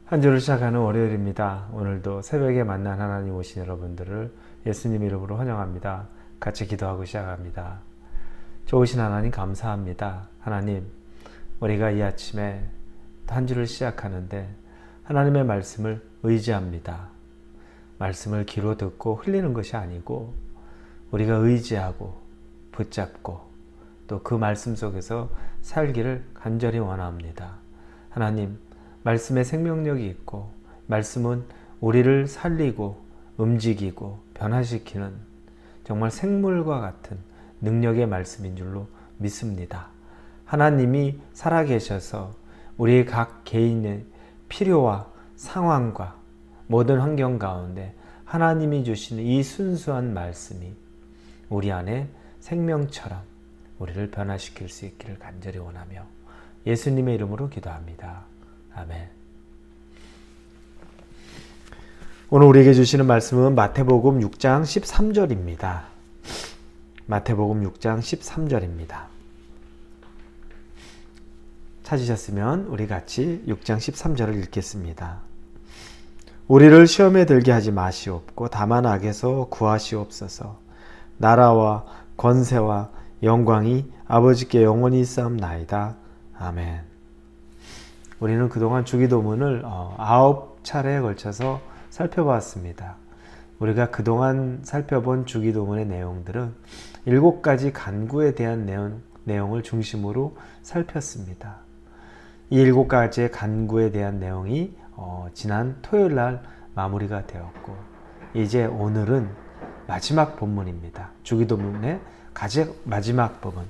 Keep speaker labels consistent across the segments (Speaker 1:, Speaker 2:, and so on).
Speaker 1: 한 주를 시작하는 월요일입니다. 오늘도 새벽에 만난 하나님 오신 여러분들을 예수님 이름으로 환영합니다. 같이 기도하고 시작합니다. 좋으신 하나님 감사합니다. 하나님, 우리가 이 아침에 한 주를 시작하는데 하나님의 말씀을 의지합니다. 말씀을 귀로 듣고 흘리는 것이 아니고 우리가 의지하고 붙잡고 또 그 말씀 속에서 살기를 간절히 원합니다. 하나님, 말씀에 생명력이 있고 말씀은 우리를 살리고 움직이고 변화시키는 정말 생물과 같은 능력의 말씀인 줄로 믿습니다. 하나님이 살아계셔서 우리 각 개인의 필요와 상황과 모든 환경 가운데 하나님이 주시는 이 순수한 말씀이 우리 안에 생명처럼 우리를 변화시킬 수 있기를 간절히 원하며 예수님의 이름으로 기도합니다. 아멘. 오늘 우리에게 주시는 말씀은 마태복음 6장 13절입니다. 마태복음 6장 13절입니다. 찾으셨으면 우리 같이 6장 13절을 읽겠습니다. 우리를 시험에 들게 하지 마시옵고 다만 악에서 구하시옵소서. 나라와 권세와 영광이 아버지께 영원히 있사옵나이다. 아멘. 우리는 그동안 주기도문을 9차례에 걸쳐서 살펴봤습니다. 우리가 그동안 살펴본 주기도문의 내용들은 7가지 간구에 대한 내용을 중심으로 살폈습니다. 이 7가지의 간구에 대한 내용이 지난 토요일 날 마무리가 되었고 이제 오늘은 마지막 본문입니다. 주기도문의 마지막 부분.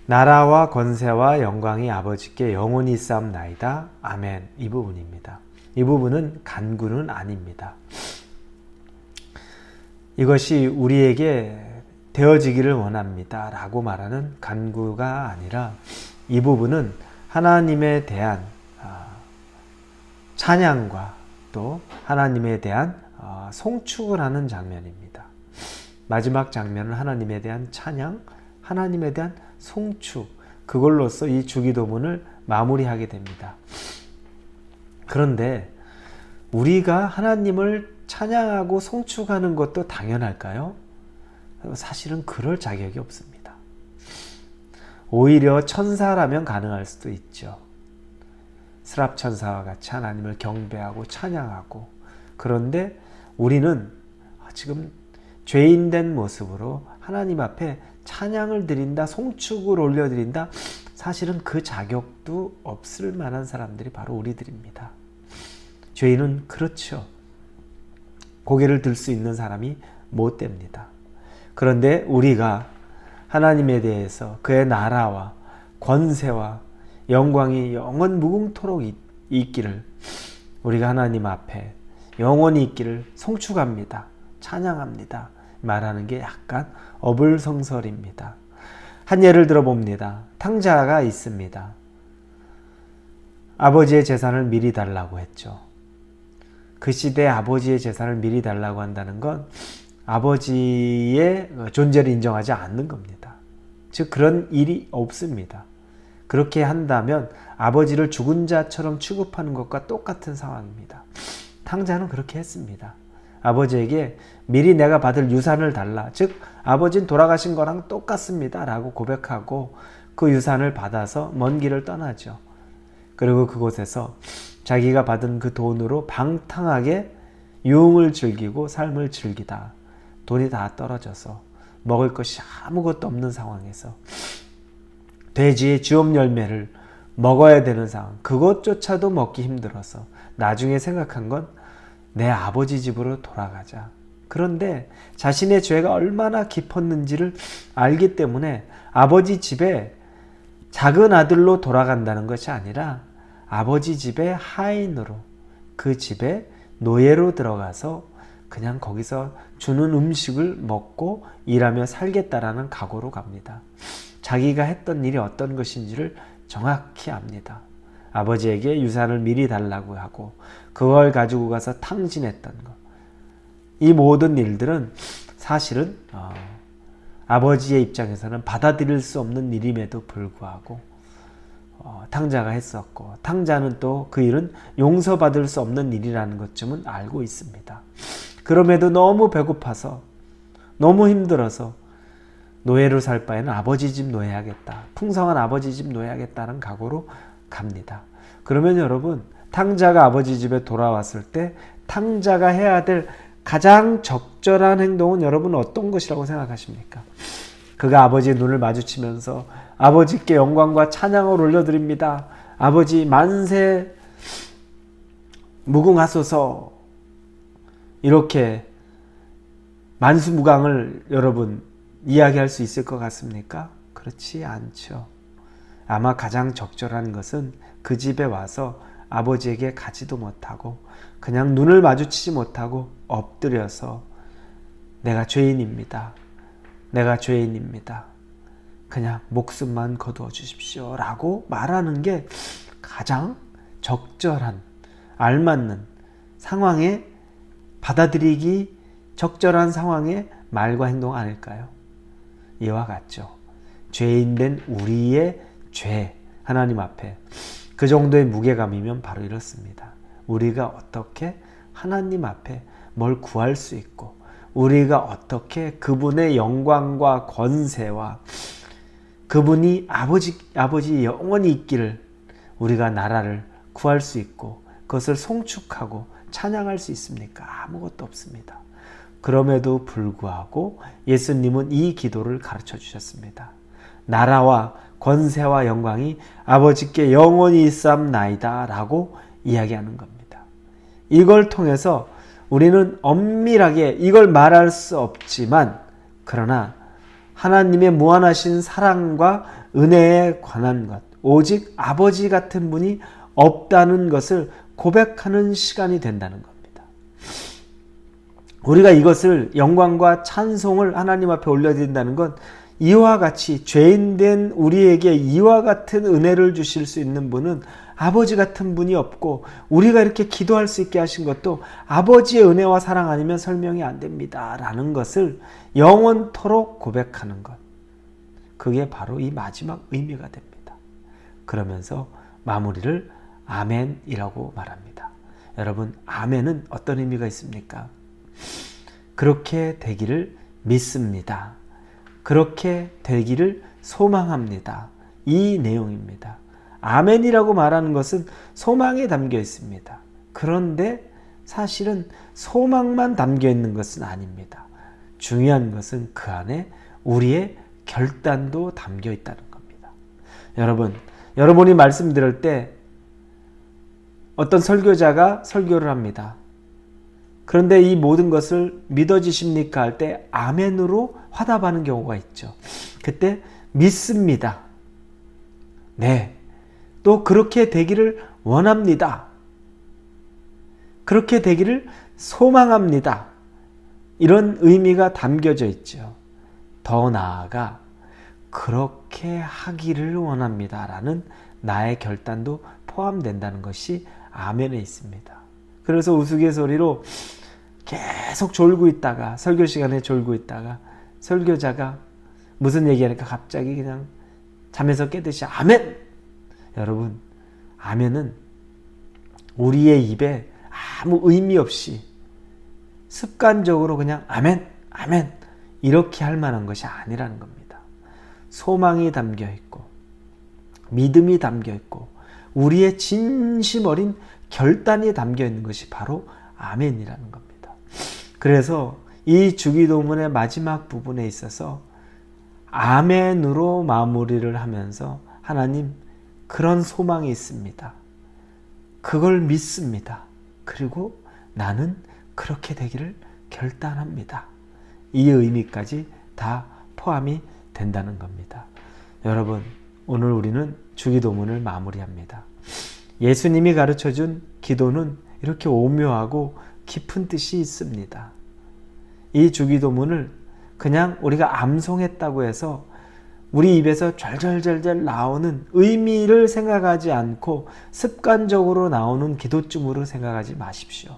Speaker 1: 나라와 권세와 영광이 아버지께 영원히 있사옵나이다. 아멘. 이 부분입니다. 이 부분은 간구는 아닙니다. 이것이 우리에게 되어지기를 원합니다 라고 말하는 간구가 아니라 이 부분은 하나님에 대한 찬양과 또 하나님에 대한 송축을 하는 장면입니다. 마지막 장면은 하나님에 대한 찬양, 하나님에 대한 송축, 그걸로써 이 주기도문을 마무리하게 됩니다. 그런데 우리가 하나님을 찬양하고 송축하는 것도 당연할까요? 사실은 그럴 자격이 없습니다. 오히려 천사라면 가능할 수도 있죠. 스랍 천사와 같이 하나님을 경배하고 찬양하고, 그런데 우리는 지금 죄인된 모습으로 하나님 앞에 찬양을 드린다, 송축을 올려드린다, 사실은 그 자격도 없을 만한 사람들이 바로 우리들입니다. 죄인은 그렇죠. 고개를 들 수 있는 사람이 못 됩니다. 그런데 우리가 하나님에 대해서 그의 나라와 권세와 영광이 영원 무궁토록 있기를, 우리가 하나님 앞에 영원히 있기를 송축합니다. 찬양합니다. 말하는 게 약간 어불성설입니다. 한 예를 들어봅니다. 탕자가 있습니다. 아버지의 재산을 미리 달라고 했죠. 그 시대에 아버지의 재산을 미리 달라고 한다는 건 아버지의 존재를 인정하지 않는 겁니다. 즉 그런 일이 없습니다. 그렇게 한다면 아버지를 죽은 자처럼 취급하는 것과 똑같은 상황입니다. 탕자는 그렇게 했습니다. 아버지에게 미리 내가 받을 유산을 달라, 즉 아버지는 돌아가신 거랑 똑같습니다 라고 고백하고 그 유산을 받아서 먼 길을 떠나죠. 그리고 그곳에서 자기가 받은 그 돈으로 방탕하게 유흥을 즐기고 삶을 즐기다 돈이 다 떨어져서 먹을 것이 아무것도 없는 상황에서 돼지의 쥐업 열매를 먹어야 되는 상황, 그것조차도 먹기 힘들어서 나중에 생각한 건 내 아버지 집으로 돌아가자. 그런데 자신의 죄가 얼마나 깊었는지를 알기 때문에 아버지 집에 작은 아들로 돌아간다는 것이 아니라 아버지 집의 하인으로, 그 집에 노예로 들어가서 그냥 거기서 주는 음식을 먹고 일하며 살겠다라는 각오로 갑니다. 자기가 했던 일이 어떤 것인지를 정확히 압니다. 아버지에게 유산을 미리 달라고 하고 그걸 가지고 가서 탕진했던 것, 이 모든 일들은 사실은 아버지의 입장에서는 받아들일 수 없는 일임에도 불구하고 탕자가 했었고, 탕자는 또 그 일은 용서받을 수 없는 일이라는 것쯤은 알고 있습니다. 그럼에도 너무 배고파서, 너무 힘들어서 노예로 살 바에는 아버지 집 노예하겠다, 풍성한 아버지 집 노예하겠다는 각오로 갑니다. 그러면 여러분, 탕자가 아버지 집에 돌아왔을 때 탕자가 해야 될 가장 적절한 행동은 여러분 어떤 것이라고 생각하십니까? 그가 아버지의 눈을 마주치면서 아버지께 영광과 찬양을 올려드립니다, 아버지 만세 무궁하소서, 이렇게 만수무강을 여러분 이야기할 수 있을 것 같습니까? 그렇지 않죠. 아마 가장 적절한 것은 그 집에 와서 아버지에게 가지도 못하고 그냥 눈을 마주치지 못하고 엎드려서 내가 죄인입니다, 내가 죄인입니다, 그냥 목숨만 거두어 주십시오 라고 말하는 게 가장 적절한, 알맞는 상황에, 받아들이기 적절한 상황의 말과 행동 아닐까요? 이와 같죠. 죄인된 우리의 죄, 하나님 앞에 그 정도의 무게감이면 바로 이렇습니다. 우리가 어떻게 하나님 앞에 뭘 구할 수 있고, 우리가 어떻게 그분의 영광과 권세와 그분이 아버지 영원히 있기를 우리가 나라를 구할 수 있고 그것을 송축하고 찬양할 수 있습니까? 아무것도 없습니다. 그럼에도 불구하고 예수님은 이 기도를 가르쳐 주셨습니다. 나라와 권세와 영광이 아버지께 영원히 있사옵나이다 라고 이야기하는 겁니다. 이걸 통해서 우리는 엄밀하게 이걸 말할 수 없지만, 그러나 하나님의 무한하신 사랑과 은혜에 관한 것, 오직 아버지 같은 분이 없다는 것을 고백하는 시간이 된다는 겁니다. 우리가 이것을, 영광과 찬송을 하나님 앞에 올려드린다는 건 이와 같이 죄인된 우리에게 이와 같은 은혜를 주실 수 있는 분은 아버지 같은 분이 없고, 우리가 이렇게 기도할 수 있게 하신 것도 아버지의 은혜와 사랑 아니면 설명이 안 됩니다 라는 것을 영원토록 고백하는 것, 그게 바로 이 마지막 의미가 됩니다. 그러면서 마무리를 아멘이라고 말합니다. 여러분, 아멘은 어떤 의미가 있습니까? 그렇게 되기를 믿습니다, 그렇게 되기를 소망합니다, 이 내용입니다. 아멘이라고 말하는 것은 소망에 담겨 있습니다. 그런데 사실은 소망만 담겨 있는 것은 아닙니다. 중요한 것은 그 안에 우리의 결단도 담겨 있다는 겁니다. 여러분이 말씀 들을 때 어떤 설교자가 설교를 합니다. 그런데 이 모든 것을 믿어지십니까? 할 때 아멘으로 화답하는 경우가 있죠. 그때 믿습니다, 네, 또 그렇게 되기를 원합니다, 그렇게 되기를 소망합니다, 이런 의미가 담겨져 있죠. 더 나아가 그렇게 하기를 원합니다 라는 나의 결단도 포함된다는 것이 아멘에 있습니다. 그래서 우스갯소리로 계속 졸고 있다가, 설교 시간에 졸고 있다가 설교자가 무슨 얘기하니까 갑자기 그냥 잠에서 깨듯이 아멘! 여러분, 아멘은 우리의 입에 아무 의미 없이 습관적으로 그냥 아멘, 아멘 이렇게 할 만한 것이 아니라는 겁니다. 소망이 담겨 있고 믿음이 담겨 있고 우리의 진심 어린 결단이 담겨 있는 것이 바로 아멘이라는 겁니다. 그래서 이 주기도문의 마지막 부분에 있어서 아멘으로 마무리를 하면서 하나님, 그런 소망이 있습니다, 그걸 믿습니다, 그리고 나는 그렇게 되기를 결단합니다, 이 의미까지 다 포함이 된다는 겁니다. 여러분, 오늘 우리는 주기도문을 마무리합니다. 예수님이 가르쳐준 기도는 이렇게 오묘하고 깊은 뜻이 있습니다. 이 주기도문을 그냥 우리가 암송했다고 해서 우리 입에서 절절절절 나오는 의미를 생각하지 않고 습관적으로 나오는 기도쯤으로 생각하지 마십시오.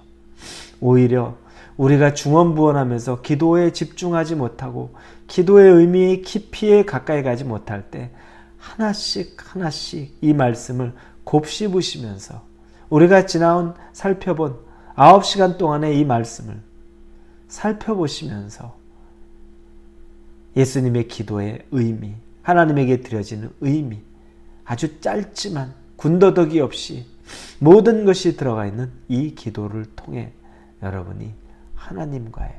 Speaker 1: 오히려 우리가 중언부언하면서 기도에 집중하지 못하고 기도의 의미의 깊이에 가까이 가지 못할 때 하나씩 하나씩 이 말씀을 곱씹으시면서 우리가 살펴본 9시간 동안의 이 말씀을 살펴보시면서 예수님의 기도의 의미, 하나님에게 드려지는 의미, 아주 짧지만 군더더기 없이 모든 것이 들어가 있는 이 기도를 통해 여러분이 하나님과의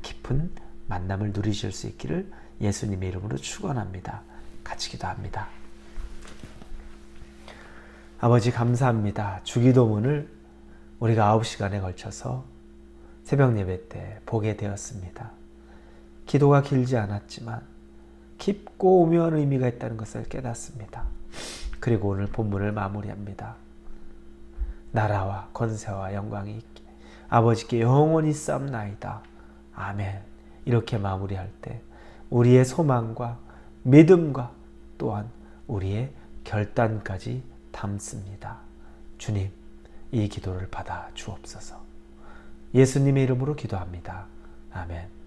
Speaker 1: 깊은 만남을 누리실 수 있기를 예수님의 이름으로 축원합니다. 같이 기도합니다. 아버지 감사합니다. 주기도문을 우리가 9시간에 걸쳐서 새벽 예배 때 보게 되었습니다. 기도가 길지 않았지만 깊고 오묘한 의미가 있다는 것을 깨닫습니다. 그리고 오늘 본문을 마무리합니다. 나라와 권세와 영광이 있게 아버지께 영원히 쌓나이다. 아멘. 이렇게 마무리할 때 우리의 소망과 믿음과 또한 우리의 결단까지 담습니다. 주님, 이 기도를 받아 주옵소서. 예수님의 이름으로 기도합니다. 아멘.